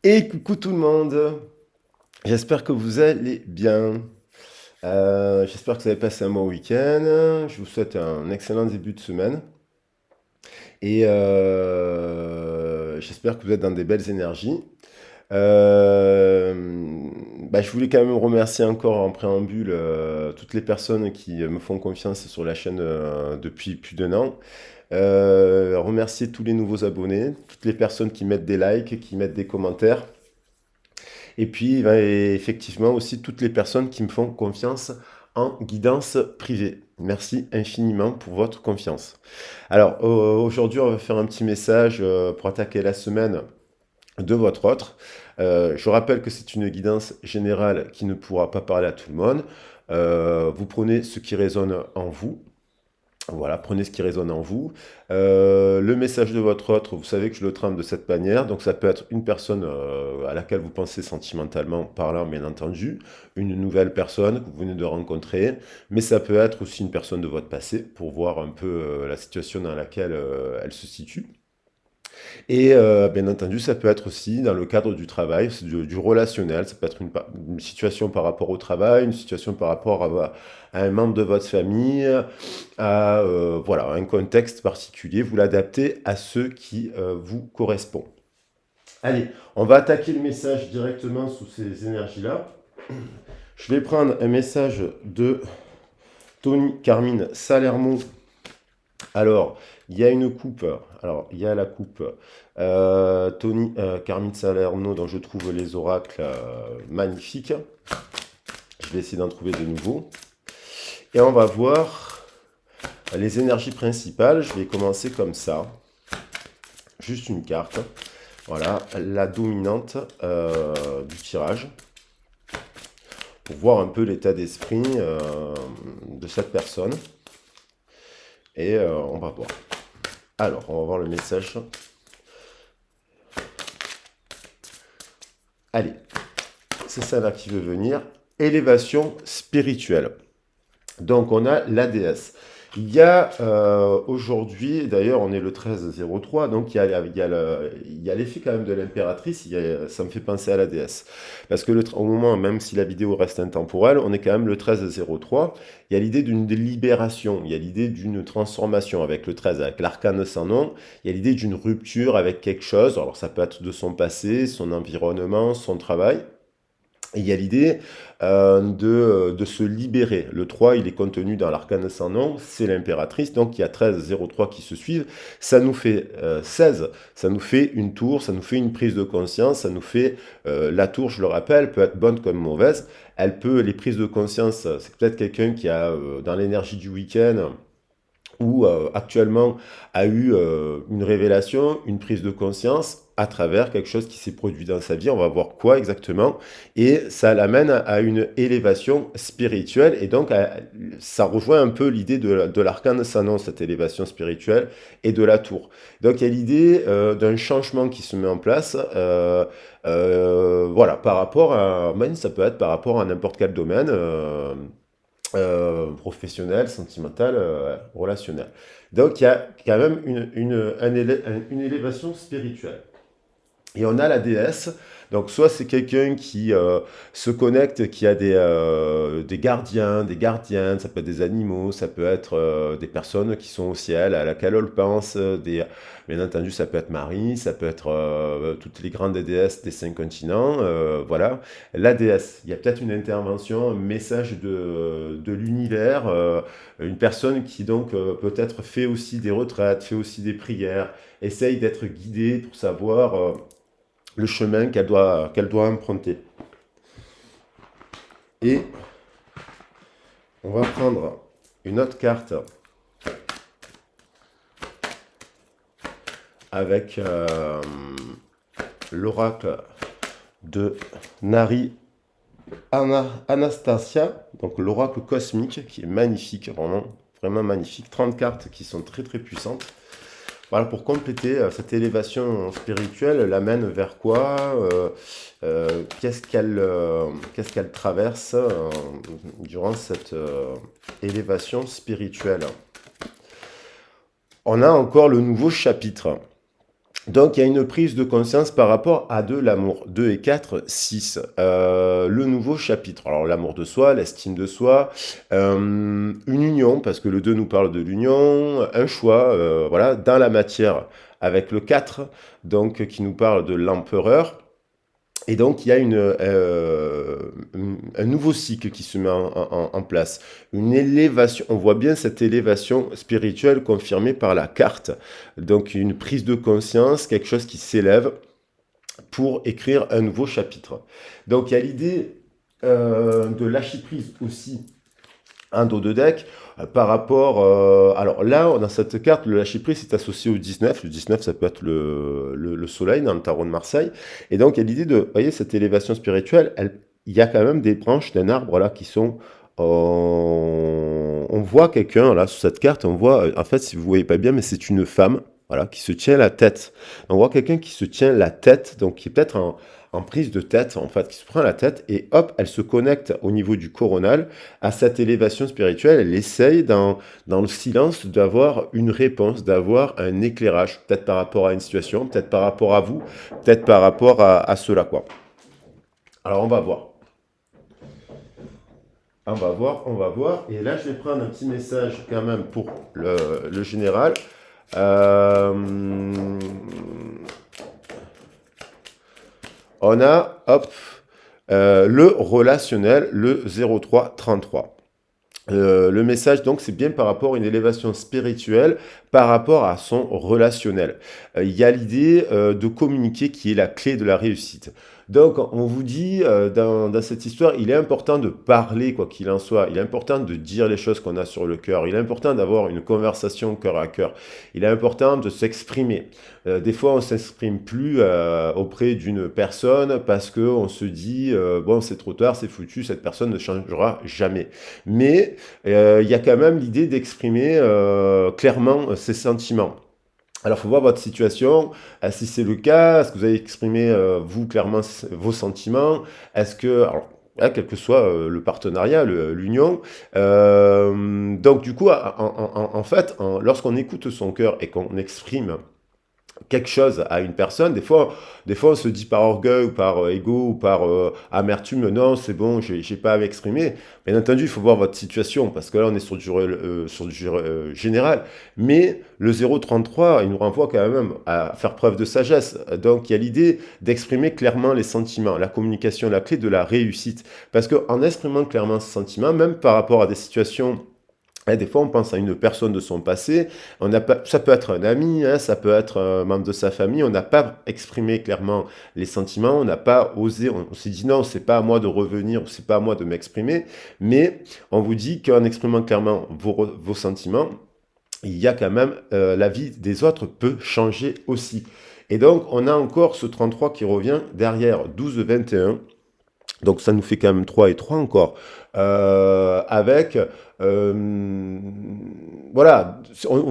Et coucou tout le monde, j'espère que vous allez bien. J'espère que vous avez passé un bon week-end. Je vous souhaite un excellent début de semaine. Et j'espère que vous êtes dans des belles énergies. Euh, je voulais quand même remercier encore en préambule toutes les personnes qui me font confiance sur la chaîne depuis plus d'un an. Remercier tous les nouveaux abonnés, toutes les personnes qui mettent des likes, qui mettent des commentaires. Et puis, ben, et effectivement, aussi toutes les personnes qui me font confiance en guidance privée. Merci infiniment pour votre confiance. Alors, aujourd'hui, on va faire un petit message pour attaquer la semaine de votre autre. Je rappelle que c'est une guidance générale qui ne pourra pas parler à tout le monde. Vous prenez ce qui résonne en vous. Voilà, prenez ce qui résonne en vous. Le message de votre autre, vous savez que je le trame de cette manière. Donc ça peut être une personne à laquelle vous pensez sentimentalement parlant, bien entendu, une nouvelle personne que vous venez de rencontrer, mais ça peut être aussi une personne de votre passé pour voir un peu la situation dans laquelle elle se situe. Et bien entendu, ça peut être aussi dans le cadre du travail, c'est du relationnel. Ça peut être une situation par rapport au travail, une situation par rapport à un membre de votre famille, à voilà, un contexte particulier. Vous l'adaptez à ce qui vous correspond. Allez, on va attaquer le message directement sous ces énergies-là. Je vais prendre un message de Tony Carmine Salermo. Alors, il y a une coupe. Alors, il y a la coupe Tony Carmine Salerno, dont je trouve les oracles magnifiques. Je vais essayer d'en trouver de nouveaux. Et on va voir les énergies principales. Je vais commencer comme ça. Juste une carte. Voilà, la dominante du tirage. Pour voir un peu l'état d'esprit de cette personne. Et on va voir. Alors, on va voir le message. Allez, c'est ça là qui veut venir. Élévation spirituelle. Donc, on a la déesse. Il y a aujourd'hui, d'ailleurs, on est le 13-03, donc il y a l'effet quand même de l'impératrice, ça me fait penser à la déesse. Parce que au moment, même si la vidéo reste intemporelle, on est quand même le 13-03, il y a l'idée d'une libération, il y a l'idée d'une transformation avec le 13, avec l'arcane sans nom, il y a l'idée d'une rupture avec quelque chose, alors ça peut être de son passé, son environnement, son travail. Et il y a l'idée de se libérer. Le 3, il est contenu dans l'arcane sans nom, c'est l'impératrice, donc il y a 13-03 qui se suivent. Ça nous fait 16, ça nous fait une tour, ça nous fait une prise de conscience, ça nous fait la tour, je le rappelle, peut être bonne comme mauvaise. Elle peut, les prises de conscience, c'est peut-être quelqu'un qui a dans l'énergie du week-end ou actuellement a eu une révélation, une prise de conscience à travers quelque chose qui s'est produit dans sa vie. On va voir quoi exactement. Et ça l'amène à une élévation spirituelle. Et donc, ça rejoint un peu l'idée de l'arcane Sanon, cette élévation spirituelle, et de la tour. Donc, il y a l'idée d'un changement qui se met en place. Voilà, par rapport à, même ça peut être par rapport à n'importe quel domaine. Professionnel, sentimental, relationnel. Donc il y a quand même une élévation spirituelle. Et on a la déesse. Donc soit c'est quelqu'un qui se connecte, qui a des gardiens, des gardiennes, ça peut être des animaux, ça peut être des personnes qui sont au ciel, à laquelle on pense, bien entendu ça peut être Marie, ça peut être toutes les grandes déesses des 5 continents, voilà. La déesse, il y a peut-être une intervention, un message de l'univers, une personne qui donc peut-être fait aussi des retraites, fait aussi des prières, essaye d'être guidée pour savoir le chemin qu'elle doit emprunter. Et on va prendre une autre carte avec l'oracle de Nari Anastasia, donc l'oracle cosmique qui est magnifique, vraiment, vraiment magnifique. 30 cartes qui sont très très puissantes. Voilà, pour compléter, cette élévation spirituelle l'amène vers quoi qu'est-ce qu'elle traverse durant cette élévation spirituelle. On a encore le nouveau chapitre. Donc, il y a une prise de conscience par rapport à de l'amour. 2 et 4, 6. Le nouveau chapitre. Alors, l'amour de soi, l'estime de soi, une union, parce que le 2 nous parle de l'union, un choix, voilà, dans la matière, avec le 4, donc, qui nous parle de l'empereur. Et donc, il y a un nouveau cycle qui se met en place, une élévation. On voit bien cette élévation spirituelle confirmée par la carte. Donc, une prise de conscience, quelque chose qui s'élève pour écrire un nouveau chapitre. Donc, il y a l'idée de lâcher prise aussi un dos de deck par rapport. Alors là, dans cette carte, le lâcher prise est associé au 19. Le 19, ça peut être le soleil dans le tarot de Marseille. Et donc, il y a l'idée de, vous voyez, cette élévation spirituelle, il y a quand même des branches d'un arbre là qui sont. On voit quelqu'un là sur cette carte, on voit, en fait, si vous voyez pas bien, mais c'est une femme. Voilà, qui se tient la tête. On voit quelqu'un qui se tient la tête, donc qui est peut-être en prise de tête, en fait, qui se prend la tête, et hop, elle se connecte au niveau du coronal, à cette élévation spirituelle, elle essaye dans le silence d'avoir une réponse, d'avoir un éclairage, peut-être par rapport à une situation, peut-être par rapport à vous, peut-être par rapport à cela, quoi. Alors on va voir. On va voir, on va voir. Et là, je vais prendre un petit message quand même pour le général. Euh, on a, hop, le relationnel, le 0333. Le message, donc, c'est bien par rapport à une élévation spirituelle, par rapport à son relationnel. Il y a l'idée de communiquer qui est la clé de la réussite. Donc, on vous dit, dans cette histoire, il est important de parler, quoi qu'il en soit. Il est important de dire les choses qu'on a sur le cœur. Il est important d'avoir une conversation cœur à cœur. Il est important de s'exprimer. Des fois, on ne s'exprime plus auprès d'une personne parce qu'on se dit, bon, c'est trop tard, c'est foutu, cette personne ne changera jamais. Mais il y a quand même l'idée d'exprimer clairement ses sentiments. Alors, il faut voir votre situation. Si c'est le cas, est-ce que vous avez exprimé, vous, clairement vos sentiments? Est-ce que, alors, là, quel que soit le partenariat, l'union, donc du coup, en fait, lorsqu'on écoute son cœur et qu'on exprime quelque chose à une personne, des fois on se dit par orgueil ou par ego ou par amertume, non, c'est bon, j'ai pas à m'exprimer. Bien entendu, il faut voir votre situation, parce que là, on est sur du général. Mais le 033, il nous renvoie quand même à faire preuve de sagesse. Donc, il y a l'idée d'exprimer clairement les sentiments, la communication, la clé de la réussite. Parce qu'en exprimant clairement ses sentiments, même par rapport à des situations. Et des fois, on pense à une personne de son passé. On n'a pas, ça peut être un ami, hein, ça peut être un membre de sa famille. On n'a pas exprimé clairement les sentiments. On n'a pas osé. On s'est dit non, c'est pas à moi de revenir, c'est pas à moi de m'exprimer. Mais on vous dit qu'en exprimant clairement vos sentiments, il y a quand même la vie des autres peut changer aussi. Et donc, on a encore ce 33 qui revient derrière 12, 21. Donc ça nous fait quand même 3 et 3 encore. Avec, euh, voilà,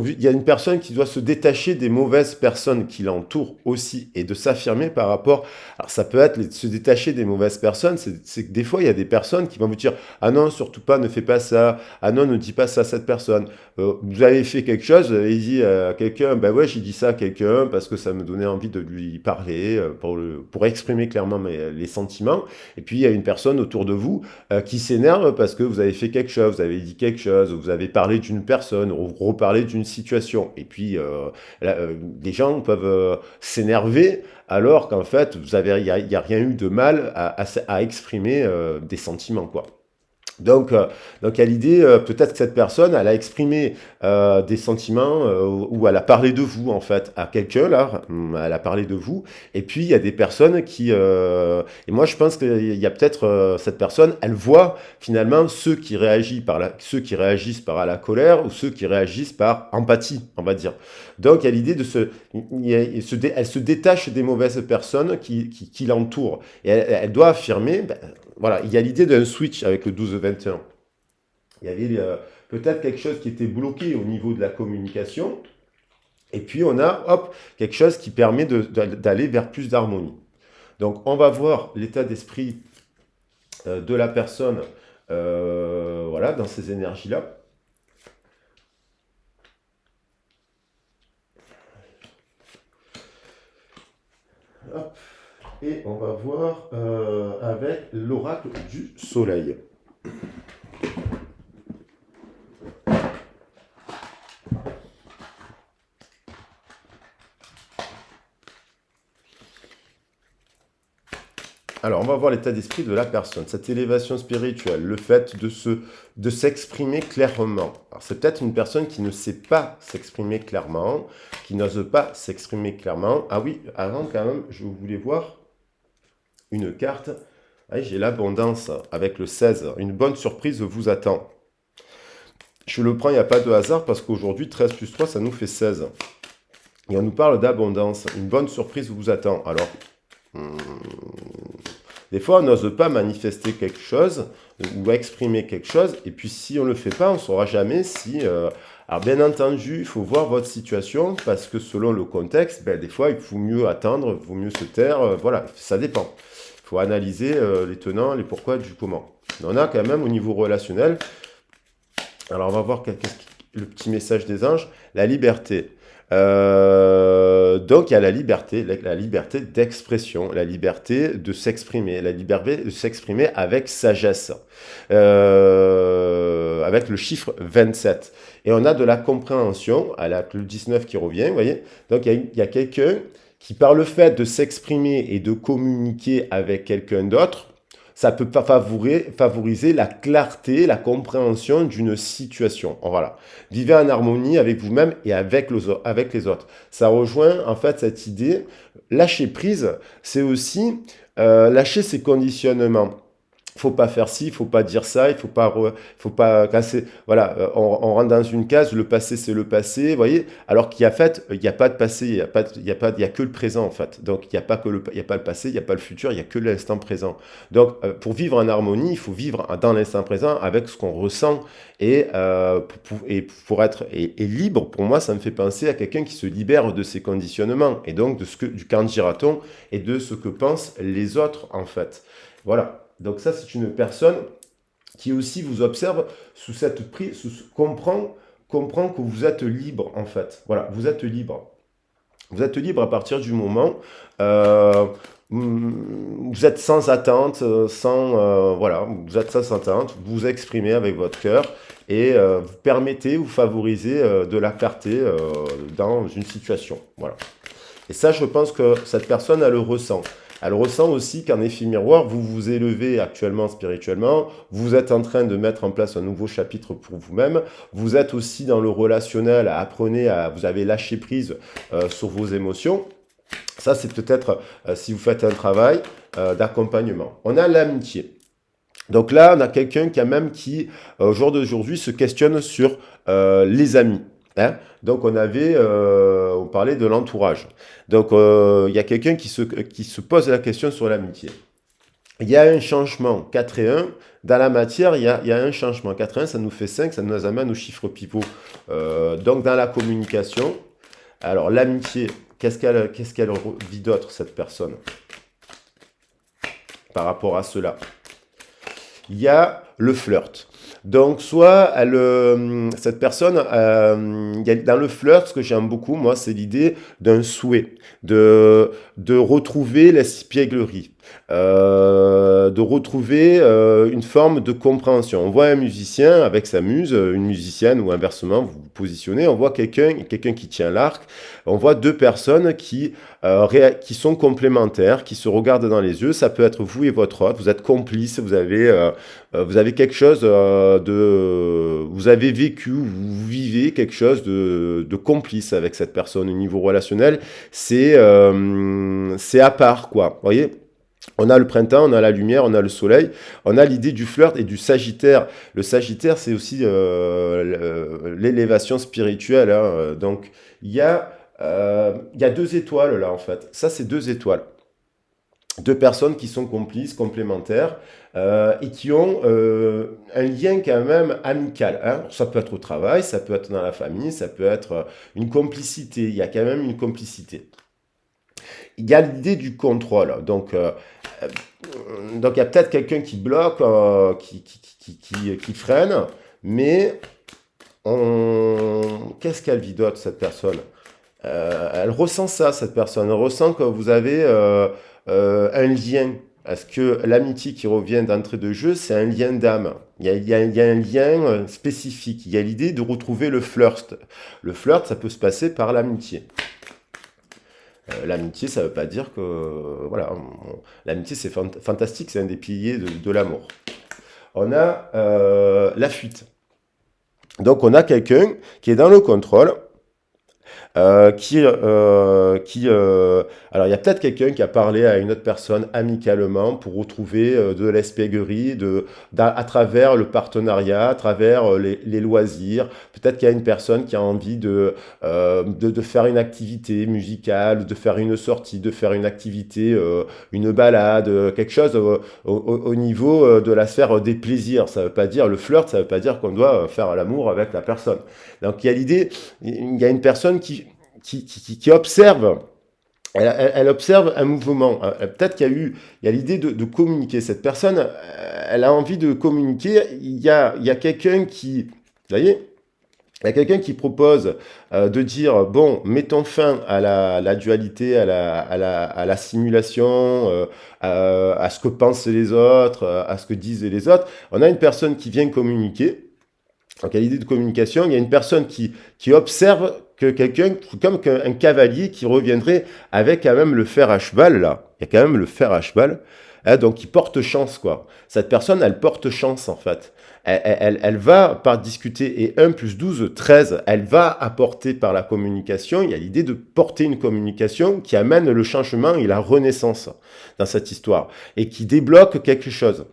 il y a une personne qui doit se détacher des mauvaises personnes qui l'entourent aussi et de s'affirmer par rapport. Alors ça peut être se détacher des mauvaises personnes, c'est que des fois il y a des personnes qui vont vous dire ah non, surtout pas, ne fais pas ça, ah non, ne dis pas ça à cette personne. Vous avez fait quelque chose, vous avez dit à quelqu'un, ben ouais, j'ai dit ça à quelqu'un parce que ça me donnait envie de lui parler, pour exprimer clairement les sentiments. Et puis il y a une personne autour de vous qui s'énerve parce que vous avez fait quelque chose, vous avez dit quelque chose, vous avez parlé d'une personne, ou reparlé d'une situation. Et puis les gens peuvent s'énerver alors qu'en fait, il y a rien eu de mal à exprimer des sentiments, quoi. Donc, il y a l'idée, peut-être que cette personne, elle a exprimé des sentiments ou elle a parlé de vous, en fait, à quelqu'un, là, elle a parlé de vous, et puis il y a des personnes qui... et moi, je pense qu'il y a peut-être cette personne, elle voit finalement ceux qui réagissent par la colère ou ceux qui réagissent par empathie, on va dire. Donc, il y a l'idée de elle se détache des mauvaises personnes qui l'entourent, et elle doit affirmer... ben, voilà, il y a l'idée d'un switch avec le 12-21. Il y avait peut-être quelque chose qui était bloqué au niveau de la communication, et puis on a, hop, quelque chose qui permet d'aller vers plus d'harmonie. Donc on va voir l'état d'esprit de la personne, voilà, dans ces énergies-là. Hop. Et on va voir avec l'oracle du soleil. Alors, on va voir l'état d'esprit de la personne, cette élévation spirituelle, le fait de s'exprimer clairement. Alors, c'est peut-être une personne qui ne sait pas s'exprimer clairement, qui n'ose pas s'exprimer clairement. Ah oui, avant quand même, je voulais voir une carte. Ah, j'ai l'abondance avec le 16. Une bonne surprise vous attend. Je le prends, il n'y a pas de hasard parce qu'aujourd'hui, 13 plus 3, ça nous fait 16. Et on nous parle d'abondance. Une bonne surprise vous attend. Alors, des fois, on n'ose pas manifester quelque chose ou exprimer quelque chose. Et puis, si on ne le fait pas, on ne saura jamais si... Alors, bien entendu, il faut voir votre situation parce que selon le contexte, ben, des fois, il faut mieux attendre, il faut mieux se taire. Voilà, ça dépend. Il faut analyser les tenants, les pourquoi, du comment. On a quand même au niveau relationnel... Alors, on va voir le petit message des anges. La liberté. Donc, il y a la liberté d'expression, la liberté de s'exprimer, la liberté de s'exprimer avec sagesse, avec le chiffre 27. Et on a de la compréhension, avec le 19 qui revient, vous voyez. Donc, il y a quelqu'un qui, par le fait de s'exprimer et de communiquer avec quelqu'un d'autre, ça peut pas favoriser la clarté, la compréhension d'une situation. Voilà. Vivez en harmonie avec vous-même et avec les autres. Ça rejoint en fait cette idée. Lâcher prise, c'est aussi lâcher ses conditionnements. Faut pas faire ci, il faut pas dire ça, il faut pas casser. Voilà, on rentre dans une case. Le passé, c'est le passé, vous voyez. Alors qu'il y a fait, il y a pas de passé, il y a que le présent en fait. Donc il y a pas le passé, il y a pas le futur, il y a que l'instant présent. Donc pour vivre en harmonie, il faut vivre dans l'instant présent avec ce qu'on ressent et pour être libre. Pour moi, ça me fait penser à quelqu'un qui se libère de ses conditionnements et donc du kanji-raton et de ce que pensent les autres en fait. Voilà. Donc ça, c'est une personne qui aussi vous observe sous cette prise, comprend que vous êtes libre en fait. Voilà, vous êtes libre. Vous êtes libre à partir du moment vous êtes sans attente, voilà, vous êtes sans attente, vous exprimez avec votre cœur et vous permettez, vous favorisez de la clarté dans une situation. Voilà. Et ça, je pense que cette personne, elle le ressent. Elle ressent aussi qu'en effet miroir, vous vous élevez actuellement spirituellement, vous êtes en train de mettre en place un nouveau chapitre pour vous-même, vous êtes aussi dans le relationnel, vous avez lâché prise sur vos émotions. Ça, c'est peut-être si vous faites un travail d'accompagnement. On a l'amitié. Donc là, on a quelqu'un qui, au jour d'aujourd'hui, se questionne sur les amis. Hein. Donc on parlait de l'entourage. Donc il y a quelqu'un qui se pose la question sur l'amitié. Il y a un changement 4 et 1. Dans la matière, il y a un changement 4 et 1, ça nous fait 5, ça nous amène au chiffre pivot. Donc dans la communication, alors l'amitié, qu'est-ce qu'elle vit d'autre, cette personne, par rapport à cela? Il y a le flirt. Donc, soit cette personne, dans le flirt, ce que j'aime beaucoup, moi, c'est l'idée d'un souhait, de retrouver l'espièglerie, de retrouver une forme de compréhension. On voit un musicien avec sa muse, une musicienne, ou inversement, vous vous positionnez, on voit quelqu'un qui tient l'arc, on voit deux personnes qui sont complémentaires, qui se regardent dans les yeux. Ça peut être vous et votre autre, vous êtes complices, vous avez quelque chose vous avez vécu, vous vivez quelque chose de complice avec cette personne au niveau relationnel. C'est à part, quoi. Vous voyez? On a le printemps, on a la lumière, on a le soleil, on a l'idée du flirt et du sagittaire. Le sagittaire, c'est aussi l'élévation spirituelle. Hein. Donc, il y a 2 étoiles là, en fait. Ça, c'est 2 étoiles. 2 personnes qui sont complices, complémentaires, et qui ont un lien quand même amical. Hein. Ça peut être au travail, ça peut être dans la famille, ça peut être une complicité. Il y a quand même une complicité. Il y a l'idée du contrôle. Donc il y a peut-être quelqu'un qui bloque, qui freine, mais qu'est-ce qu'elle vit d'autre, cette personne? Elle ressent ça, cette personne. Elle ressent que vous avez un lien. Est-ce que l'amitié qui revient d'entrée de jeu, c'est un lien d'âme? Il y a un lien spécifique. Il y a l'idée de retrouver le flirt. Le flirt, ça peut se passer par l'amitié. L'amitié, ça ne veut pas dire que... voilà, l'amitié, c'est fantastique, c'est un des piliers de l'amour. On a la fuite. Donc, on a quelqu'un qui est dans le contrôle, alors, il y a peut-être quelqu'un qui a parlé à une autre personne amicalement pour retrouver de l'espièglerie à travers le partenariat, à travers les loisirs. Peut-être qu'il y a une personne qui a envie de faire une activité musicale, de faire une sortie, de faire une activité, une balade, quelque chose au niveau de la sphère des plaisirs. Ça ne veut pas dire le flirt, ça ne veut pas dire qu'on doit faire l'amour avec la personne. Donc, il y a l'idée, il y a une personne qui observe, elle observe un mouvement. Peut-être il y a l'idée de communiquer. Cette personne, elle a envie de communiquer. Il y a quelqu'un qui, vous voyez, il y a quelqu'un qui propose de dire, bon, mettons fin à la dualité, à la simulation, à ce que pensent les autres, à ce que disent les autres. On a une personne qui vient communiquer. Donc, il y a l'idée de communication. Il y a une personne qui observe que quelqu'un, comme un cavalier qui reviendrait avec quand même le fer à cheval, là. Il y a quand même le fer à cheval. Hein, donc, il porte chance, quoi. Cette personne, elle porte chance, en fait. Elle va, par discuter, et 1 plus 12, 13, elle va apporter par la communication. Il y a l'idée de porter une communication qui amène le changement et la renaissance dans cette histoire. Et qui débloque quelque chose.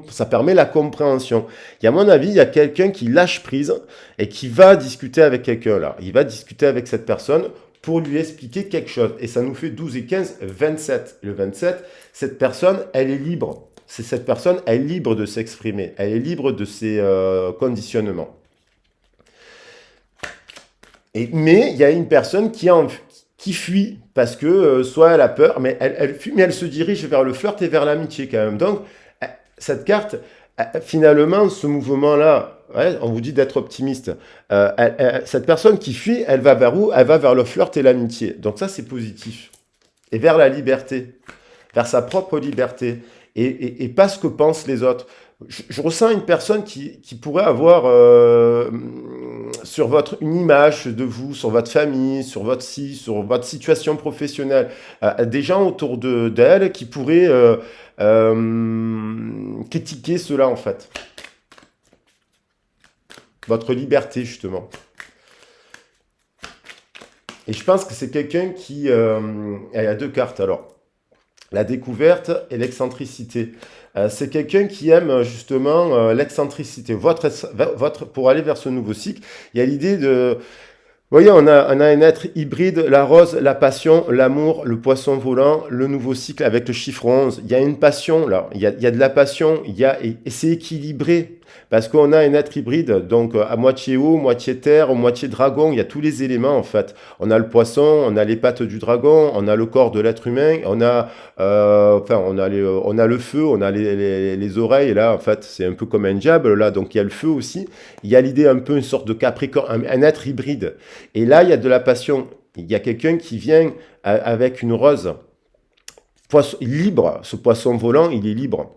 Ça permet la compréhension. Et à mon avis, il y a quelqu'un qui lâche prise et qui va discuter avec quelqu'un là. Il va discuter avec cette personne pour lui expliquer quelque chose. Et ça nous fait 12 et 15, 27. Le 27, cette personne, elle est libre. Cette personne, elle est libre de s'exprimer. Elle est libre de ses conditionnements. Mais il y a une personne qui fuit parce que soit elle a peur, mais elle fuit, mais elle se dirige vers le flirt et vers l'amitié quand même. Donc, cette carte, finalement, ce mouvement-là, ouais, on vous dit d'être optimiste. Cette personne qui fuit, elle va vers où? Elle va vers le flirt et l'amitié. Donc ça, c'est positif. Et vers la liberté, vers sa propre liberté. Et pas ce que pensent les autres. Je ressens une personne qui pourrait avoir une image de vous, sur votre famille, sur votre situation professionnelle, des gens autour d'elle qui pourraient critiquer cela en fait. Votre liberté justement. Et je pense que c'est quelqu'un qui... il y a 2 cartes alors. La découverte et l'excentricité. C'est quelqu'un qui aime justement l'excentricité. Pour aller vers ce nouveau cycle, il y a l'idée de... Vous voyez, on a un être hybride, la rose, la passion, l'amour, le poisson volant, le nouveau cycle avec le chiffre 11. Il y a une passion là, il y a de la passion, et c'est équilibré. Parce qu'on a un être hybride, donc à moitié eau, moitié terre, moitié dragon, il y a tous les éléments en fait. On a le poisson, on a les pattes du dragon, on a le corps de l'être humain, on a le feu, on a les oreilles, et là en fait c'est un peu comme un diable, là, donc il y a le feu aussi. Il y a l'idée un peu une sorte de capricorne, un être hybride. Et là il y a de la passion, il y a quelqu'un qui vient avec une rose, libre, ce poisson volant il est libre.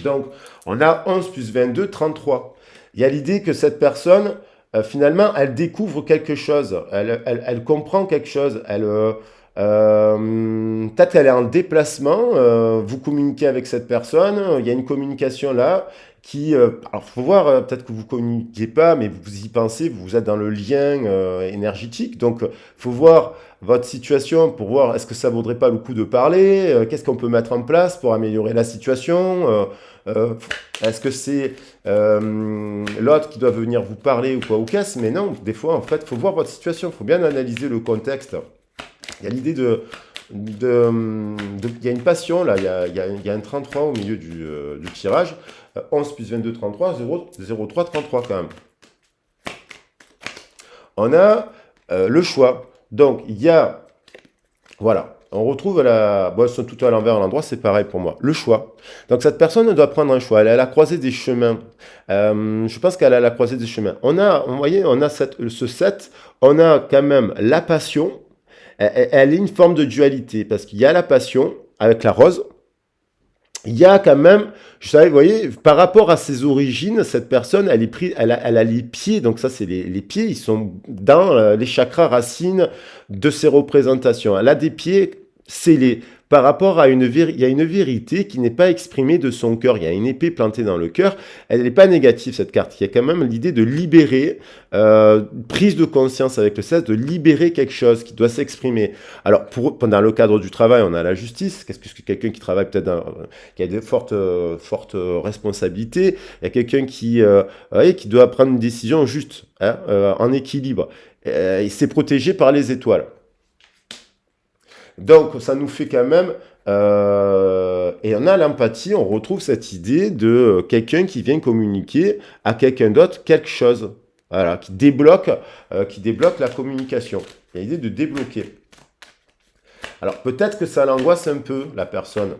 Donc, on a 11 plus 22, 33. Il y a l'idée que cette personne, finalement, elle découvre quelque chose. Elle comprend quelque chose. Peut-être qu'elle est en déplacement. Vous communiquez avec cette personne. Il y a une communication là qui... alors, il faut voir, peut-être que vous ne communiquez pas, mais vous y pensez. Vous êtes dans le lien énergétique. Donc, il faut voir votre situation pour voir est-ce que ça vaudrait pas le coup de parler, qu'est-ce qu'on peut mettre en place pour améliorer la situation, est-ce que c'est l'autre qui doit venir vous parler ou quoi ou qu'est-ce, mais non, des fois en fait il faut voir votre situation, il faut bien analyser le contexte. Il y a l'idée il y a une passion là, il y a un 33 au milieu du tirage, 11 plus 22, 33, 03, 33 quand même. On a le choix. Donc, il y a, voilà, on retrouve bon, elles sont toutes à l'envers, à l'endroit, c'est pareil pour moi. Le choix. Donc cette personne doit prendre un choix. Elle est à la croisée des chemins. Je pense qu'elle est à la croisée des chemins. Vous voyez, on a ce 7, on a quand même la passion. Elle est une forme de dualité, parce qu'il y a la passion avec la rose. Il y a quand même, vous voyez, par rapport à ses origines, cette personne, elle a les pieds, donc ça c'est les pieds, ils sont dans les chakras racines de ses représentations. Elle a des pieds scellés. Par rapport à il y a une vérité qui n'est pas exprimée de son cœur. Il y a une épée plantée dans le cœur. Elle n'est pas négative, cette carte. Il y a quand même l'idée de libérer, prise de conscience avec le 16, de libérer quelque chose qui doit s'exprimer. Alors, dans le cadre du travail, on a la justice. Qu'est-ce que quelqu'un qui travaille peut-être qui a de fortes responsabilités. Il y a quelqu'un qui doit prendre une décision juste, hein, en équilibre. Il s'est protégé par les étoiles. Donc, ça nous fait quand même... et on a l'empathie, on retrouve cette idée de quelqu'un qui vient communiquer à quelqu'un d'autre quelque chose. Voilà, qui débloque la communication. Il y a l'idée de débloquer. Alors, peut-être que ça l'angoisse un peu, la personne.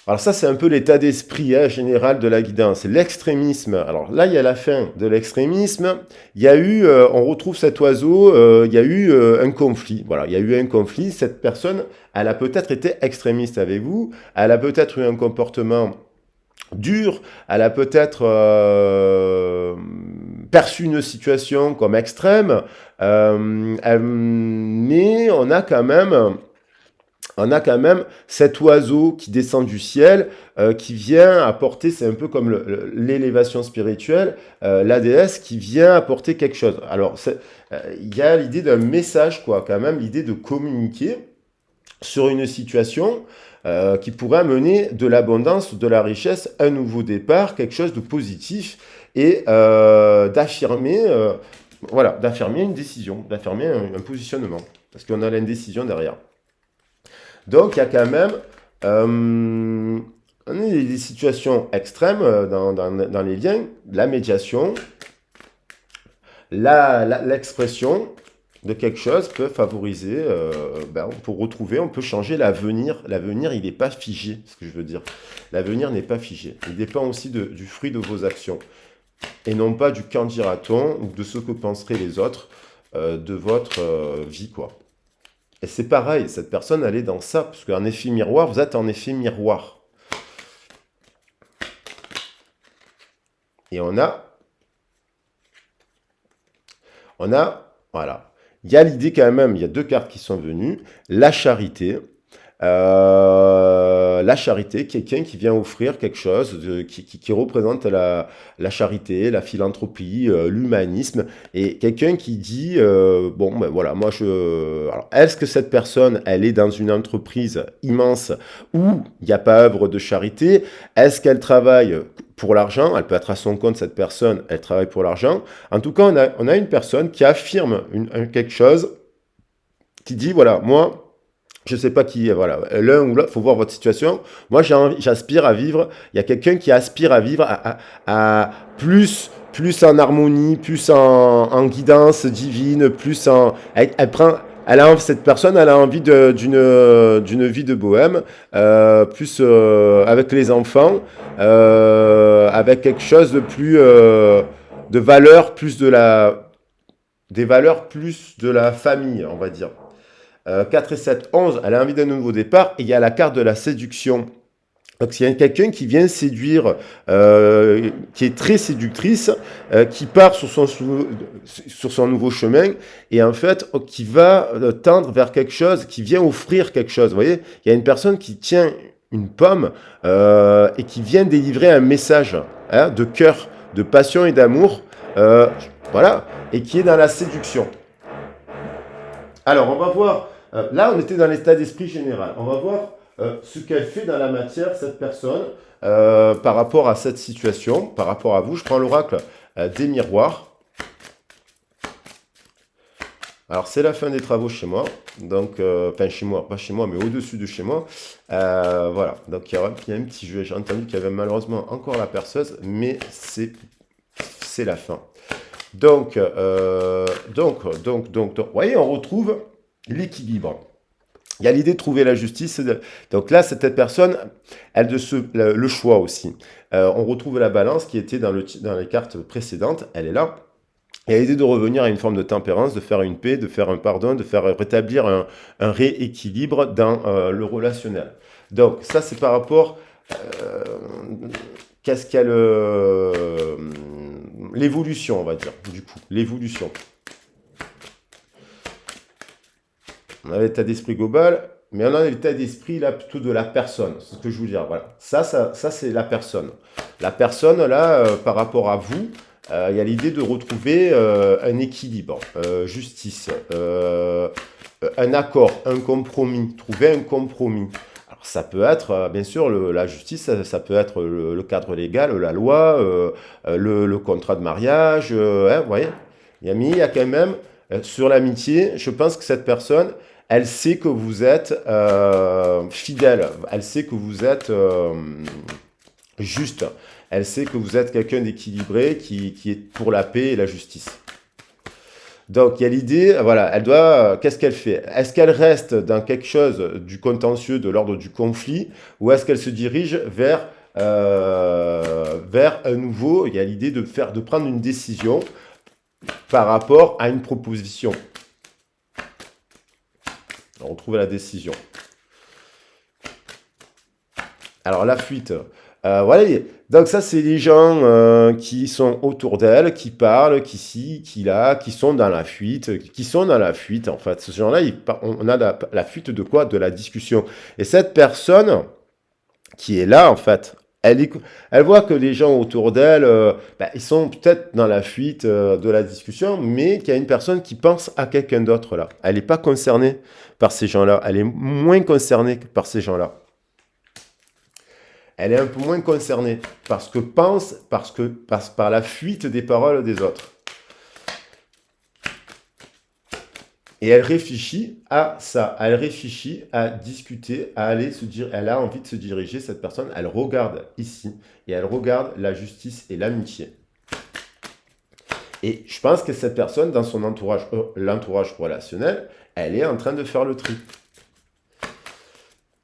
Alors ça, c'est un peu l'état d'esprit général de la guidance. C'est l'extrémisme. Alors là, il y a la fin de l'extrémisme. Il y a eu, on retrouve cet oiseau, il y a eu un conflit. Voilà, il y a eu un conflit. Cette personne, elle a peut-être été extrémiste avec vous. Elle a peut-être eu un comportement dur. Elle a peut-être perçu une situation comme extrême. Mais on a quand même cet oiseau qui descend du ciel, qui vient apporter, c'est un peu comme l'élévation spirituelle, la déesse qui vient apporter quelque chose. Alors, il y a l'idée d'un message, quoi, quand même, l'idée de communiquer sur une situation qui pourrait amener de l'abondance, de la richesse, un nouveau départ, quelque chose de positif, et d'affirmer une décision, d'affirmer un positionnement, parce qu'on a l'indécision derrière. Donc, il y a quand même des situations extrêmes dans les liens, la médiation, l'expression de quelque chose peut favoriser, pour retrouver, on peut changer l'avenir. L'avenir, il n'est pas figé, ce que je veux dire. L'avenir n'est pas figé. Il dépend aussi du fruit de vos actions, et non pas du qu'en dira-t-on ou de ce que penseraient les autres de votre vie, quoi. Et c'est pareil, cette personne, elle est dans ça, parce qu'un effet miroir, vous êtes en effet miroir. Et on a, voilà, il y a l'idée quand même, il y a deux cartes qui sont venues, la charité, quelqu'un qui vient offrir quelque chose, qui représente la charité, la philanthropie, l'humanisme, et quelqu'un qui dit, bon, ben voilà, moi alors, est-ce que cette personne, elle est dans une entreprise immense où il n'y a pas œuvre de charité? Est-ce qu'elle travaille pour l'argent? Elle peut être à son compte, cette personne, elle travaille pour l'argent. En tout cas, on a une personne qui affirme quelque chose, qui dit, voilà, moi... Je ne sais pas qui, voilà, l'un ou l'autre, il faut voir votre situation. Moi, j'aspire à vivre, il y a quelqu'un qui aspire à vivre à plus en harmonie, plus en guidance divine, plus en... cette personne, elle a envie d'une vie de bohème, plus avec les enfants, avec quelque chose de plus... de valeur, des valeurs plus de la famille, on va dire. 4 et 7, 11, elle a envie d'un nouveau départ. Et il y a la carte de la séduction. Donc, il y a quelqu'un qui vient séduire, qui est très séductrice, qui part sur son nouveau chemin, et en fait, qui va tendre vers quelque chose, qui vient offrir quelque chose. Vous voyez, il y a une personne qui tient une pomme et qui vient délivrer un message, hein, de cœur, de passion et d'amour, voilà, et qui est dans la séduction. Alors, on va voir... là, on était dans l'état d'esprit général. On va voir ce qu'elle fait dans la matière, cette personne, par rapport à cette situation, par rapport à vous. Je prends l'oracle des miroirs. Alors, c'est la fin des travaux chez moi. Donc, enfin, chez moi, pas chez moi, mais au-dessus de chez moi. Voilà. Donc, il y a un petit jeu. J'ai entendu qu'il y avait malheureusement encore la perceuse, mais c'est la fin. Vous voyez, on retrouve l'équilibre. Il y a l'idée de trouver la justice. Donc là, cette personne, elle le choix aussi. On retrouve la balance qui était dans les cartes précédentes. Elle est là. Il y a l'idée de revenir à une forme de tempérance, de faire une paix, de faire un pardon, de faire rétablir un rééquilibre dans le relationnel. Donc ça, c'est par rapport... qu'est-ce qu'il y a l'évolution, on va dire, du coup. L'évolution. On a l'état d'esprit global, mais on a l'état d'esprit là plutôt de la personne. C'est ce que je veux dire. Voilà. Ça c'est la personne. La personne, là, par rapport à vous, il y a l'idée de retrouver un équilibre, justice, un accord, un compromis, trouver un compromis. Alors ça peut être, bien sûr, la justice, ça peut être le cadre légal, la loi, le contrat de mariage. Vous voyez, il y a quand même, sur l'amitié, je pense que cette personne, elle sait que vous êtes fidèle, elle sait que vous êtes juste, elle sait que vous êtes quelqu'un d'équilibré qui est pour la paix et la justice. Donc il y a l'idée, voilà, elle doit, qu'est-ce qu'elle fait? Est-ce qu'elle reste dans quelque chose du contentieux, de l'ordre du conflit, ou est-ce qu'elle se dirige vers un nouveau, il y a l'idée de prendre une décision par rapport à une proposition. On retrouve la décision. Alors la fuite. Voilà. Donc ça, c'est les gens qui sont autour d'elle, qui parlent, qui sont dans la fuite, en fait. Ce genre-là, on a la fuite de quoi? De la discussion. Et cette personne qui est là, en fait, elle voit que les gens autour d'elle, ils sont peut-être dans la fuite de la discussion, mais qu'il y a une personne qui pense à quelqu'un d'autre là. Elle n'est pas concernée par ces gens-là. Elle est moins concernée par ces gens-là. Elle est un peu moins concernée parce que passe par la fuite des paroles des autres. Et elle réfléchit à ça, elle réfléchit à discuter, à aller se dire, elle a envie de se diriger, cette personne, elle regarde ici, et elle regarde la justice et l'amitié. Et je pense que cette personne, dans son entourage, l'entourage relationnel, elle est en train de faire le tri.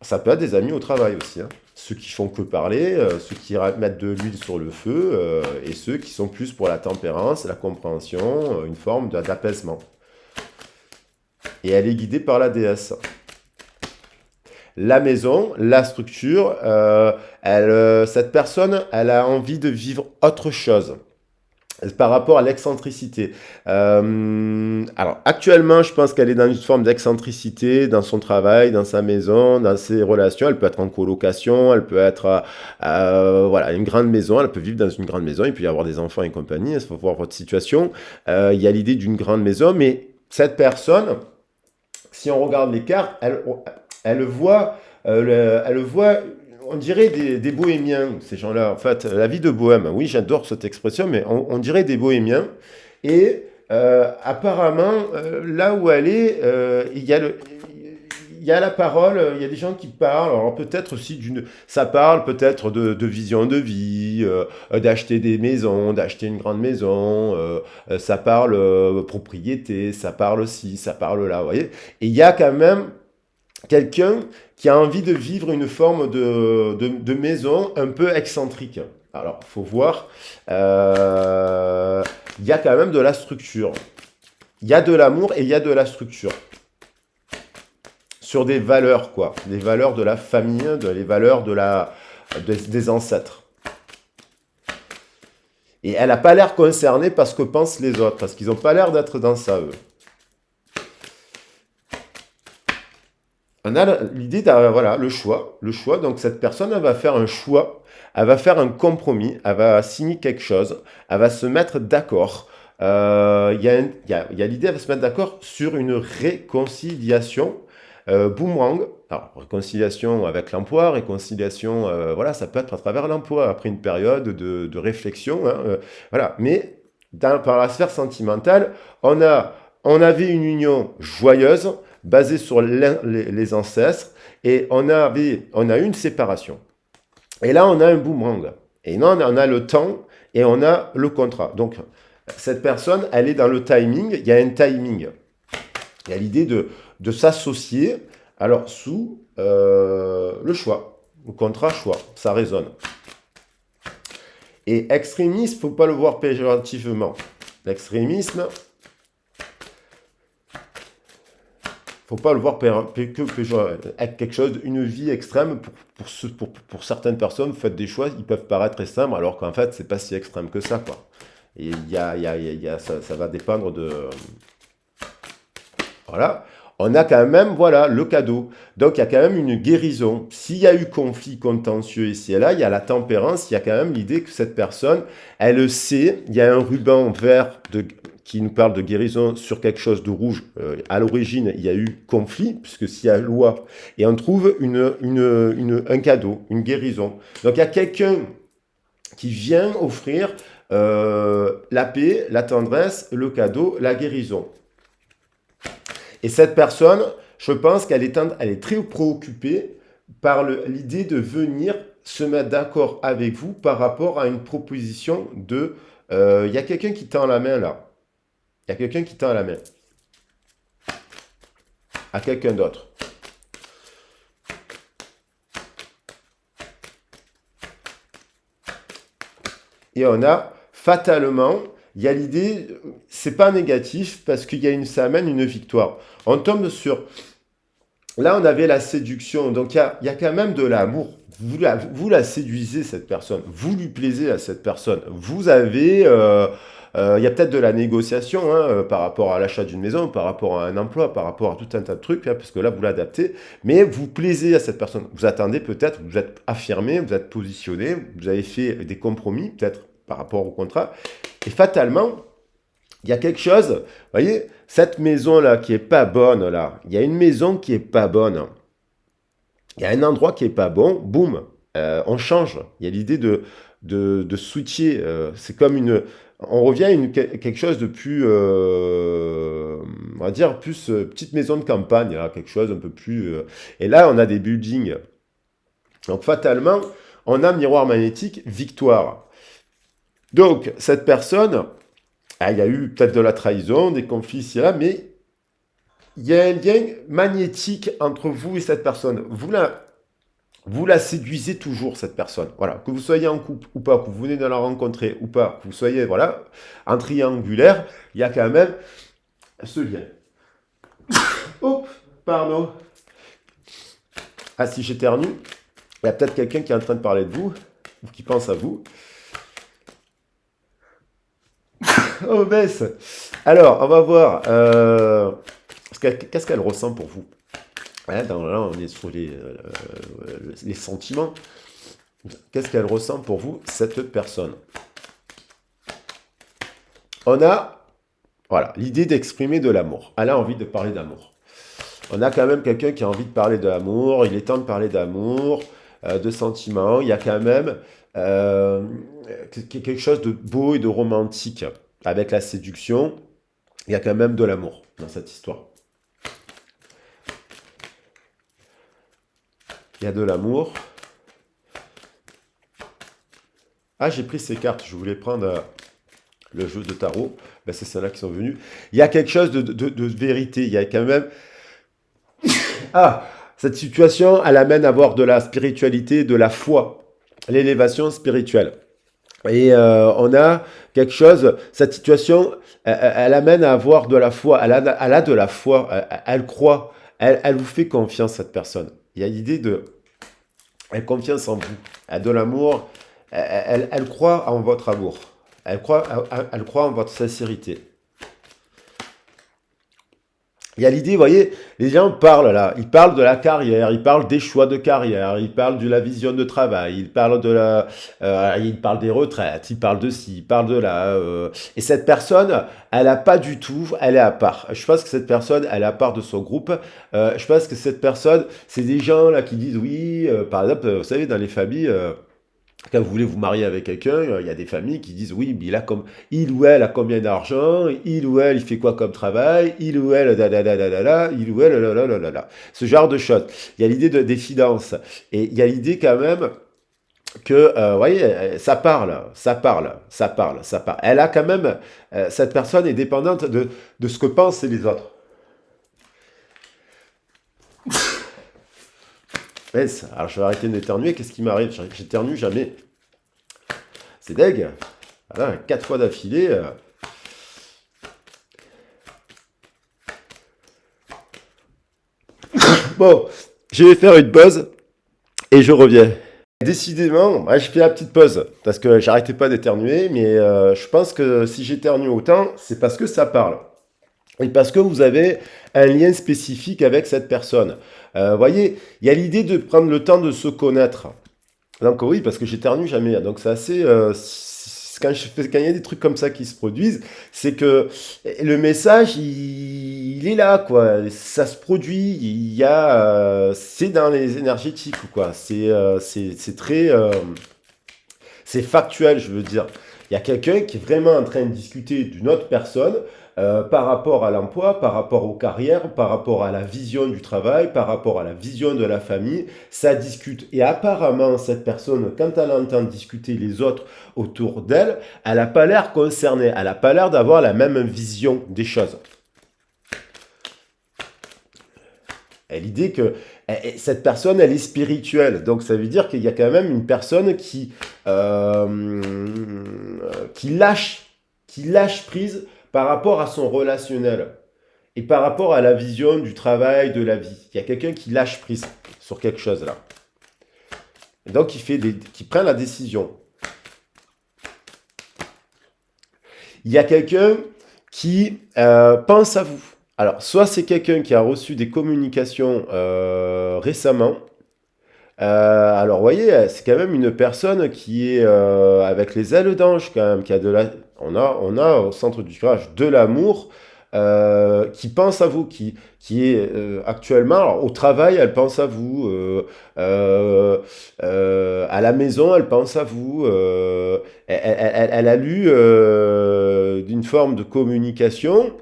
Ça peut être des amis au travail aussi, hein. Ceux qui font que parler, ceux qui mettent de l'huile sur le feu, et ceux qui sont plus pour la tempérance, la compréhension, une forme d'apaisement. Et elle est guidée par la déesse. La maison, la structure, cette personne, elle a envie de vivre autre chose par rapport à l'excentricité. Alors, actuellement, je pense qu'elle est dans une forme d'excentricité dans son travail, dans sa maison, dans ses relations. Elle peut être en colocation, elle peut être voilà, une grande maison, elle peut vivre dans une grande maison, il peut y avoir des enfants et compagnie, il faut voir votre situation. Il y a l'idée d'une grande maison, mais cette personne, si on regarde les cartes, elle voit, on dirait des bohémiens, ces gens-là. En fait, la vie de bohème, oui, j'adore cette expression, mais on dirait des bohémiens. Et apparemment, là où elle est, il y a la parole, il y a des gens qui parlent. Alors peut-être aussi ça parle peut-être de vision de vie, d'acheter des maisons, d'acheter une grande maison. Ça parle propriété, ça parle aussi, ça parle là, vous voyez. Et il y a quand même quelqu'un qui a envie de vivre une forme de maison un peu excentrique. Alors, il faut voir, il y a quand même de la structure. Il y a de l'amour et il y a de la structure. Sur des valeurs, quoi. Les valeurs de la famille, les valeurs des ancêtres. Et elle n'a pas l'air concernée par ce que pensent les autres, parce qu'ils n'ont pas l'air d'être dans ça, eux. On a l'idée voilà, le choix. Donc cette personne, elle va faire un choix, elle va faire un compromis, elle va signer quelque chose, elle va se mettre d'accord. Il y a l'idée, elle va se mettre d'accord sur une réconciliation. Boomerang, alors réconciliation avec l'emploi, réconciliation, voilà, ça peut être à travers l'emploi, après une période de réflexion, hein, voilà. Mais par la sphère sentimentale, on avait une union joyeuse, basée sur les ancêtres, et on a eu une séparation. Et là, on a un boomerang. Et là, on a le temps, et on a le contrat. Donc, Cette personne, elle est dans le timing, il y a un timing. Il y a l'idée de s'associer, alors sous le choix, le contrat choix, ça résonne. Et extrémisme, faut pas le voir péjorativement. L'extrémisme, faut pas le voir être quelque chose, une vie extrême. Pour certaines personnes, vous faites des choix, ils peuvent paraître extrêmes, alors qu'en fait, c'est pas si extrême que ça, quoi. Et ça va dépendre de... Voilà. On a quand même, voilà, le cadeau. Donc, il y a quand même une guérison. S'il y a eu conflit contentieux ici et là, il y a la tempérance, il y a quand même l'idée que cette personne, elle sait, il y a un ruban vert qui nous parle de guérison sur quelque chose de rouge. À l'origine, il y a eu conflit, puisque s'il y a loi, et on trouve un cadeau, une guérison. Donc, il y a quelqu'un qui vient offrir la paix, la tendresse, le cadeau, la guérison. Et cette personne, je pense qu'elle est très préoccupée par l'idée de venir se mettre d'accord avec vous par rapport à une proposition de... Il y a quelqu'un qui tend la main là. Il y a quelqu'un qui tend la main à quelqu'un d'autre. Et on a fatalement, il y a l'idée, c'est pas négatif parce ça amène une victoire. On tombe sur, là on avait la séduction, donc il y a quand même de l'amour. Vous la séduisez cette personne, vous lui plaisez à cette personne. Vous avez, il y a peut-être de la négociation par rapport à l'achat d'une maison, par rapport à un emploi, par rapport à tout un tas de trucs, parce que là vous l'adaptez, mais vous plaisez à cette personne. Vous attendez peut-être, vous êtes affirmé, vous êtes positionné, vous avez fait des compromis peut-être par rapport au contrat, et fatalement, il y a quelque chose, vous voyez, cette maison-là qui est pas bonne, là, il y a une maison qui est pas bonne, il y a un endroit qui est pas bon, boum, on change. Il y a l'idée de switcher, c'est comme on revient à quelque chose de plus, on va dire, plus petite maison de campagne, là, quelque chose un peu plus... et là, on a des buildings. Donc, fatalement, on a miroir magnétique, victoire. Donc, cette personne, il y a eu peut-être de la trahison, des conflits ici et là, mais il y a un lien magnétique entre vous et cette personne. Vous la séduisez toujours, cette personne. Voilà, que vous soyez en couple ou pas, que vous venez de la rencontrer ou pas, que vous soyez voilà, en triangulaire, il y a quand même ce lien. Oh, pardon. Ah, si j'éternue, il y a peut-être quelqu'un qui est en train de parler de vous, ou qui pense à vous. Oh, baisse. Alors, on va voir. Qu'est-ce qu'elle ressent pour vous? Là, on est sur les sentiments. Qu'est-ce qu'elle ressent pour vous, cette personne? On a, voilà, l'idée d'exprimer de l'amour. Elle a envie de parler d'amour. On a quand même quelqu'un qui a envie de parler de l'amour. Il est temps de parler d'amour, de sentiments. Il y a quand même quelque chose de beau et de romantique. Avec la séduction, il y a quand même de l'amour dans cette histoire. Il y a de l'amour. Ah, j'ai pris ces cartes. Je voulais prendre le jeu de tarot. Ben, c'est celles-là qui sont venues. Il y a quelque chose de vérité. Il y a quand même... Ah, cette situation, elle amène à avoir de la spiritualité, de la foi. L'élévation spirituelle. Et on a quelque chose, cette situation, elle amène à avoir de la foi. Elle a de la foi. Elle croit. Elle vous fait confiance, cette personne. Il y a l'idée de... Elle a confiance en vous. Elle a de l'amour. Elle croit en votre amour. Elle croit en votre sincérité. Il y a l'idée, vous voyez, les gens parlent là, ils parlent de la carrière, ils parlent des choix de carrière, ils parlent de la vision de travail, ils parlent ils parlent des retraites, ils parlent de ci, ils parlent de là. Et cette personne, elle a pas du tout, elle est à part. Je pense que cette personne, elle est à part de son groupe. Je pense que cette personne, c'est des gens là qui disent oui, par exemple, vous savez, dans les familles. Quand vous voulez vous marier avec quelqu'un, il y a des familles qui disent oui, mais il ou elle a combien d'argent, il ou elle il fait quoi comme travail, il ou elle il ou elle ce genre de choses. Il y a l'idée des finances et il y a l'idée quand même que, vous voyez, ça parle, ça parle, ça parle, ça parle. Elle a quand même, cette personne est dépendante de ce que pensent les autres. Mince, alors je vais arrêter d'éternuer, qu'est-ce qui m'arrive? J'éternue jamais. C'est deg. Voilà, 4 fois d'affilée. Bon, je vais faire une pause et je reviens. Décidément, moi, je fais la petite pause parce que j'arrêtais pas d'éternuer, mais je pense que si j'éternue autant, c'est parce que ça parle. Et parce que vous avez un lien spécifique avec cette personne. Vous voyez, il y a l'idée de prendre le temps de se connaître. Donc oui, parce que j'éternue jamais. Donc c'est assez... quand il y a des trucs comme ça qui se produisent, c'est que le message, il est là, quoi. Ça se produit. Il y a... c'est dans les énergétiques, quoi. C'est très... c'est factuel, je veux dire. Il y a quelqu'un qui est vraiment en train de discuter d'une autre personne par rapport à l'emploi, par rapport aux carrières, par rapport à la vision du travail, par rapport à la vision de la famille. Ça discute. Et apparemment, cette personne, quand elle entend discuter les autres autour d'elle, elle n'a pas l'air concernée. Elle n'a pas l'air d'avoir la même vision des choses. Et l'idée que cette personne, elle est spirituelle. Donc ça veut dire qu'il y a quand même une personne qui lâche prise par rapport à son relationnel et par rapport à la vision du travail, de la vie. Il y a quelqu'un qui lâche prise sur quelque chose là. Et donc qui prend la décision. Il y a quelqu'un qui pense à vous. Alors, soit c'est quelqu'un qui a reçu des communications récemment. Alors, vous voyez, c'est quand même une personne qui est avec les ailes d'ange, quand même, qui a on a au centre du courage de l'amour, qui pense à vous, qui est actuellement, alors, au travail, elle pense à vous, à la maison, elle pense à vous, elle a lu d'une forme de communication.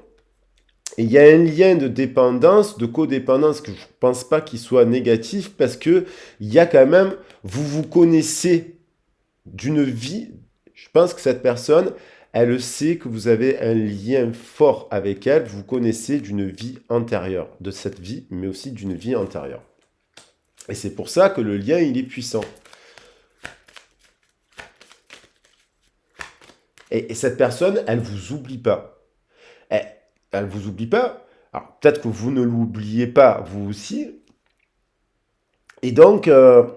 Et il y a un lien de dépendance, de codépendance que je ne pense pas qu'il soit négatif parce que il y a quand même, vous vous connaissez d'une vie. Je pense que cette personne, elle sait que vous avez un lien fort avec elle. Vous connaissez d'une vie antérieure, de cette vie, mais aussi d'une vie antérieure. Et c'est pour ça que le lien, il est puissant. Et cette personne, elle vous oublie pas. Elle vous oublie pas. Alors, peut-être que vous ne l'oubliez pas, vous aussi. Et donc, bon,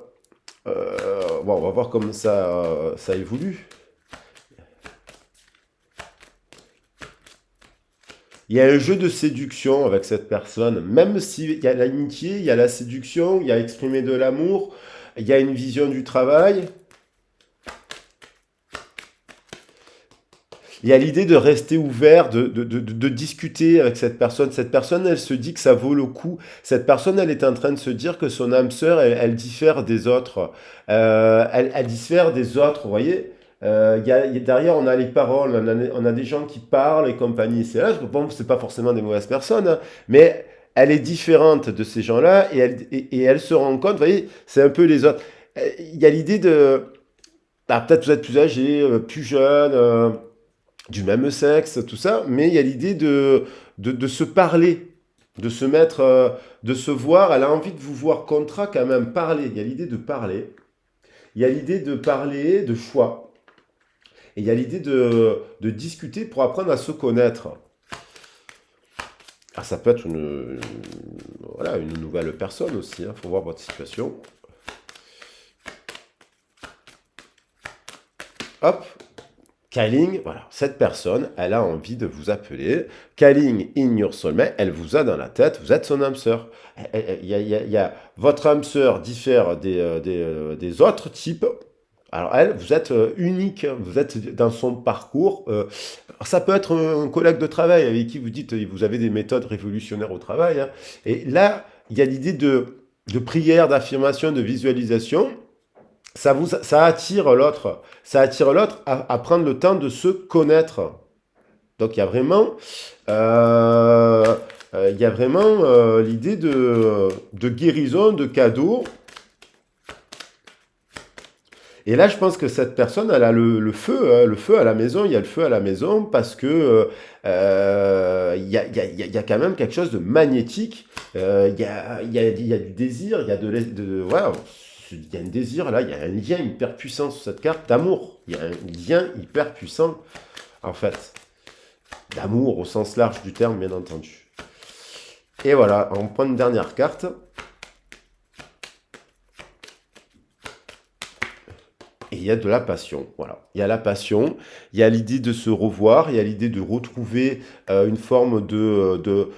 on va voir comment ça évolue. Il y a un jeu de séduction avec cette personne. Même s'il y a l'amitié, il y a la séduction, il y a exprimer de l'amour, il y a une vision du travail. Il y a l'idée de rester ouvert, de discuter avec cette personne. Cette personne, elle se dit que ça vaut le coup. Cette personne, elle est en train de se dire que son âme sœur, elle diffère des autres. Elle diffère des autres, vous voyez. Derrière, on a les paroles, on a des gens qui parlent et compagnie. C'est là, bon, c'est pas forcément des mauvaises personnes, hein, mais elle est différente de ces gens-là et elle se rend compte, vous voyez, c'est un peu les autres. Il y a l'idée de... Ah, peut-être vous êtes plus âgé, plus jeune, du même sexe, tout ça, mais il y a l'idée de se parler, de se mettre, de se voir. Elle a envie de vous voir contrat quand même, parler. Il y a l'idée de parler. Il y a l'idée de parler de choix. Et il y a l'idée de discuter pour apprendre à se connaître. Ah, ça peut être voilà, une nouvelle personne aussi. Il faut voir votre situation. Hop. Calling, voilà, cette personne, elle a envie de vous appeler. Calling in your soulmate, elle vous a dans la tête, vous êtes son âme sœur. Votre âme sœur diffère des autres types. Alors elle, vous êtes unique, vous êtes dans son parcours. Ça peut être un collègue de travail avec qui vous dites, vous avez des méthodes révolutionnaires au travail, hein. Et là, il y a l'idée de prière, d'affirmation, de visualisation. Ça attire l'autre. Ça attire l'autre à prendre le temps de se connaître. Donc il y a vraiment, l'idée de guérison, de cadeau. Et là, je pense que cette personne, elle a le feu, hein, le feu à la maison. Il y a le feu à la maison parce que il y a quand même quelque chose de magnétique. Il y a du désir, il y a voilà, il y a un désir là, il y a un lien hyper puissant sur cette carte d'amour. Il y a un lien hyper puissant, en fait, d'amour au sens large du terme, bien entendu. Et voilà, on prend une dernière carte. Et il y a de la passion, voilà. Il y a la passion, il y a l'idée de se revoir, il y a l'idée de retrouver une forme de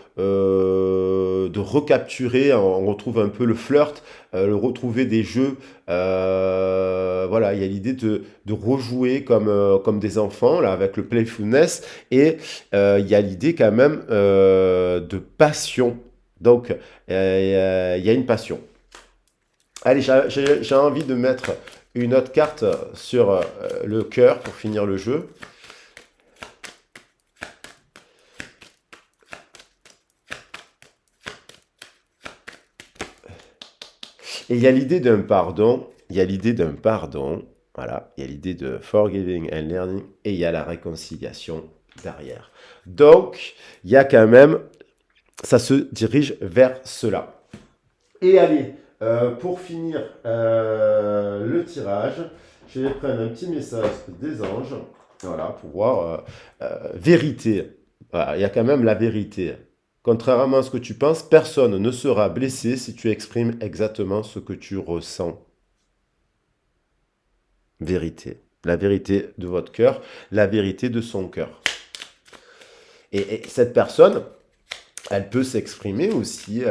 recapturer, on retrouve un peu le flirt, le retrouver des jeux, voilà, il y a l'idée de rejouer comme des enfants, là, avec le playfulness, et il y a l'idée quand même de passion. Donc, il y a une passion. Allez, j'ai envie de mettre une autre carte sur le cœur pour finir le jeu. Et il y a l'idée d'un pardon. Il y a l'idée d'un pardon. Voilà. Il y a l'idée de forgiving and learning. Et il y a la réconciliation derrière. Donc, il y a quand même... Ça se dirige vers cela. Et allez, pour finir le tirage, je vais prendre un petit message des anges, voilà, pour voir vérité. Voilà, il y a quand même la vérité. Contrairement à ce que tu penses, personne ne sera blessé si tu exprimes exactement ce que tu ressens. Vérité. La vérité de votre cœur, la vérité de son cœur. Et cette personne, elle peut s'exprimer aussi.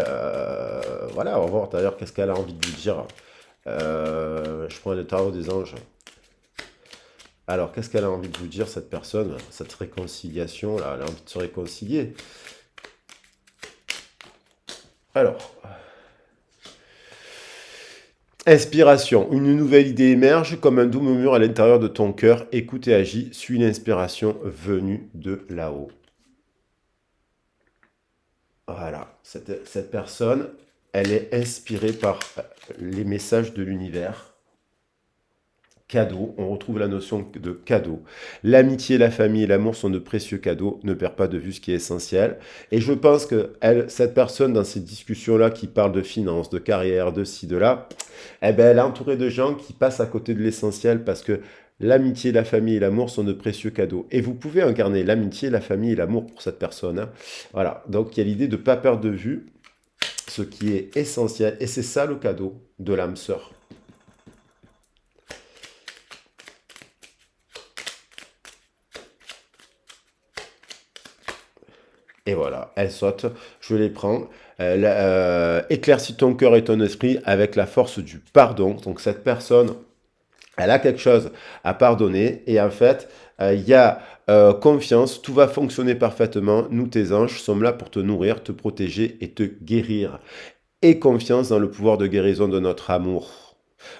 Voilà, on va voir d'ailleurs qu'est-ce qu'elle a envie de vous dire. Je prends le tarot des anges. Alors, qu'est-ce qu'elle a envie de vous dire, cette personne, cette réconciliation, là, elle a envie de se réconcilier. Alors, inspiration. Une nouvelle idée émerge comme un doux murmure à l'intérieur de ton cœur. Écoute et agis. Suis l'inspiration venue de là-haut. Voilà, cette personne, elle est inspirée par les messages de l'univers. Cadeau, on retrouve la notion de cadeau. L'amitié, la famille et l'amour sont de précieux cadeaux. Ne perds pas de vue ce qui est essentiel. Et je pense que cette personne, dans ces discussions-là, qui parle de finances, de carrière, de ci, de là, eh ben, elle est entourée de gens qui passent à côté de l'essentiel parce que l'amitié, la famille et l'amour sont de précieux cadeaux. Et vous pouvez incarner l'amitié, la famille et l'amour pour cette personne, hein. Voilà, donc il y a l'idée de ne pas perdre de vue ce qui est essentiel. Et c'est ça le cadeau de l'âme sœur. Et voilà, elle saute, je les prends. Éclaircis ton cœur et ton esprit avec la force du pardon. Donc cette personne, elle a quelque chose à pardonner. Et en fait, il y a confiance, tout va fonctionner parfaitement. Nous, tes anges, sommes là pour te nourrir, te protéger et te guérir. Et confiance dans le pouvoir de guérison de notre amour.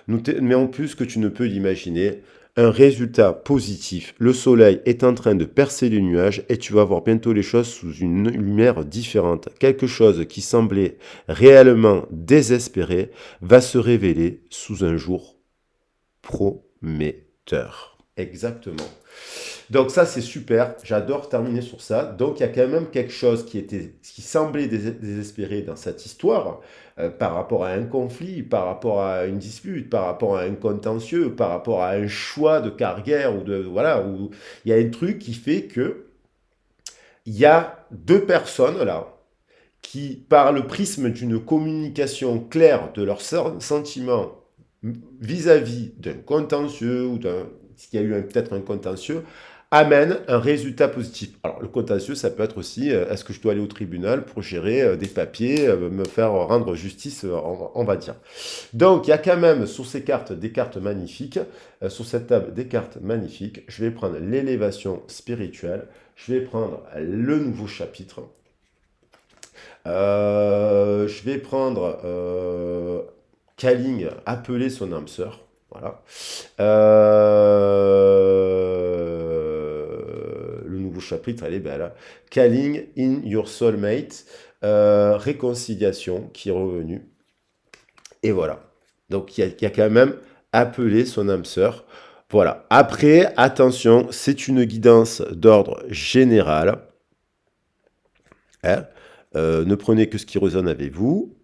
Nous t'aimons plus que tu ne peux l'imaginer. Un résultat positif. Le soleil est en train de percer les nuages et tu vas voir bientôt les choses sous une lumière différente. Quelque chose qui semblait réellement désespéré va se révéler sous un jour prometteur. Exactement. Donc ça, c'est super. J'adore terminer sur ça. Donc il y a quand même quelque chose qui semblait désespéré dans cette histoire par rapport à un conflit, par rapport à une dispute, par rapport à un contentieux, par rapport à un choix de carrière ou de voilà où il y a un truc qui fait que il y a deux personnes là qui, par le prisme d'une communication claire de leurs sentiments vis-à-vis d'un contentieux ou s'il y a eu peut-être un contentieux, amène un résultat positif. Alors, le contentieux, ça peut être aussi, est-ce que je dois aller au tribunal pour gérer des papiers, me faire rendre justice, on va dire. Donc, il y a quand même sur ces cartes des cartes magnifiques, sur cette table des cartes magnifiques. Je vais prendre l'élévation spirituelle, je vais prendre le nouveau chapitre, je vais prendre Kaling, appeler son âme sœur. Voilà. Le nouveau chapitre, elle est belle. Calling in your soulmate. Réconciliation qui est revenue. Et voilà. Donc il y a quand même appeler son âme sœur. Voilà. Après, attention, c'est une guidance d'ordre général, hein. Ne prenez que ce qui résonne avec vous.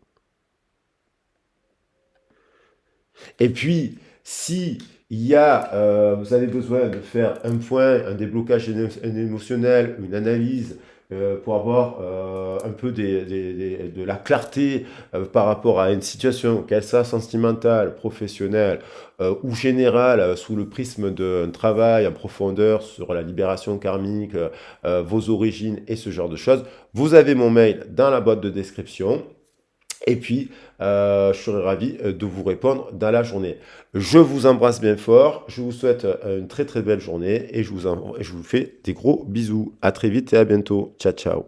Et puis, si vous avez besoin de faire un point, un déblocage émotionnel, une analyse pour avoir un peu de la clarté par rapport à une situation, qu'elle soit sentimentale, professionnelle ou générale, sous le prisme d'un travail en profondeur sur la libération karmique, vos origines et ce genre de choses, vous avez mon mail dans la boîte de description. Et puis, je serai ravi de vous répondre dans la journée. Je vous embrasse bien fort, je vous souhaite une très très belle journée et je vous fais des gros bisous. À très vite et à bientôt. Ciao, ciao.